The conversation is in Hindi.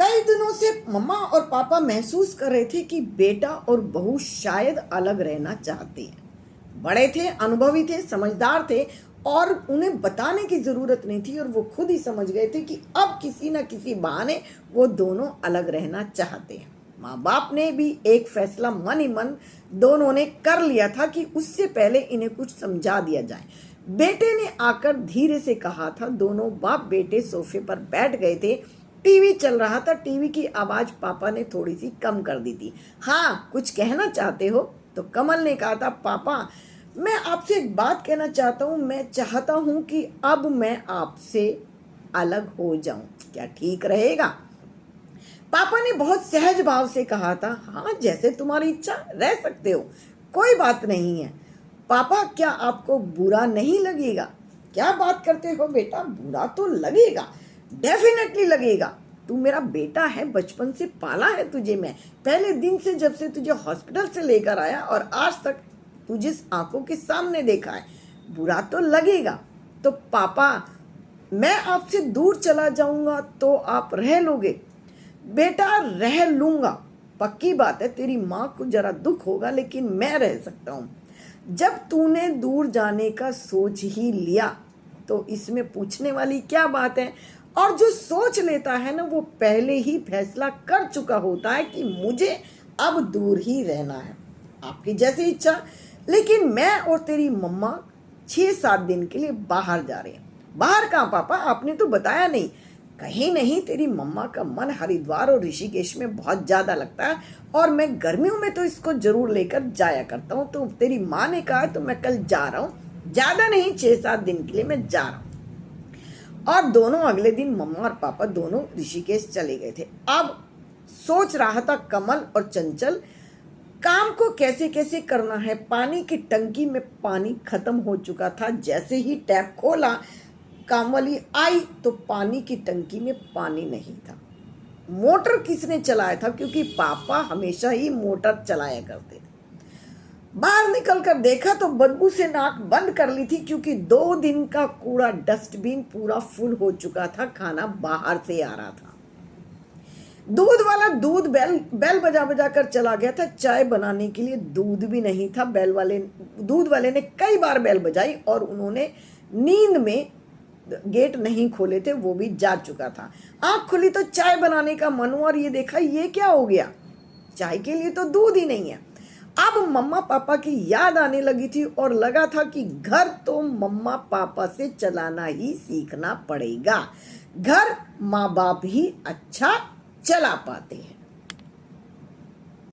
कई दिनों से मम्मा और पापा महसूस कर रहे थे कि बेटा और बहू शायद अलग रहना चाहते हैं। बड़े थे, अनुभवी थे, समझदार थे और उन्हें बताने की जरूरत नहीं थी और वो खुद ही समझ गए थे कि अब किसी न किसी बहाने वो दोनों अलग रहना चाहते हैं। माँ बाप ने भी एक फैसला मन ही मन दोनों ने कर लिया था कि उससे पहले इन्हें कुछ समझा दिया जाए। बेटे ने आकर धीरे से कहा था। दोनों बाप बेटे सोफे पर बैठ गए थे। टीवी चल रहा था। टीवी की आवाज पापा ने थोड़ी सी कम कर दी थी। हाँ, कुछ कहना चाहते हो? तो कमल ने कहा था, पापा मैं आपसे एक बात कहना चाहता हूँ। मैं चाहता हूँ कि अब मैं आपसे अलग हो जाऊं, क्या ठीक रहेगा? पापा ने बहुत सहज भाव से कहा था, हाँ जैसे तुम्हारी इच्छा, रह सकते हो, कोई बात नहीं है। पापा क्या आपको बुरा नहीं लगेगा? क्या बात करते हो बेटा, बुरा तो लगेगा, डेफिनेटली लगेगा। तू मेरा बेटा है, बचपन से पाला है तुझे मैं, पहले दिन से जब से तुझे हॉस्पिटल से लेकर आया और आज तक तुझे आंखों के सामने देखा है, बुरा तो लगेगा। तो पापा मैं आपसे दूर चला जाऊंगा तो आप रह लोगे? बेटा रह लूंगा, पक्की बात है, तेरी माँ को जरा दुख होगा लेकिन मैं रह सकता हूँ। जब तूने दूर जाने का सोच ही लिया तो इसमें पूछने वाली क्या बात है? और जो सोच लेता है ना, वो पहले ही फैसला कर चुका होता है कि मुझे अब दूर ही रहना है। आपकी जैसी इच्छा। लेकिन मैं और तेरी मम्मा 6-7 दिन के लिए बाहर जा रहे हैं। बाहर कहाँ पापा, आपने तो बताया नहीं। कहीं नहीं, तेरी मम्मा का मन हरिद्वार और ऋषिकेश में बहुत ज्यादा लगता है और मैं गर्मियों में तो इसको जरूर लेकर जाया करता हूँ। तो तेरी माँ ने कहा तो मैं कल जा रहा हूँ, ज्यादा नहीं 6-7 दिन के लिए मैं जा रहा हूँ। और दोनों अगले दिन मम्मा और पापा दोनों ऋषिकेश चले गए थे। अब सोच रहा था कमल और चंचल, काम को कैसे कैसे करना है। पानी की टंकी में पानी खत्म हो चुका था। जैसे ही टैप खोला, काम वाली आई तो पानी की टंकी में पानी नहीं था। मोटर किसने चलाया था? क्योंकि पापा हमेशा ही मोटर चलाया करते थे। बाहर निकलकर देखा तो बदबू से नाक बंद कर ली थी, क्योंकि 2 दिन का कूड़ा डस्टबिन पूरा फुल हो चुका था। खाना बाहर से आ रहा था। दूध वाला दूध बेल बजा बजा कर चला गया था। चाय बनाने के लिए दूध भी नहीं था। दूध वाले ने कई बार बेल बजाई और उन्होंने नींद में गेट नहीं खोले थे, वो भी जा चुका था। आंख खुली तो चाय बनाने का मन हुआ और ये देखा, ये क्या हो गया, चाय के लिए तो दूध ही नहीं है। अब मम्मा पापा की याद आने लगी थी और लगा था कि घर तो मम्मा पापा से चलाना ही सीखना पड़ेगा। घर माँ बाप ही अच्छा चला पाते हैं।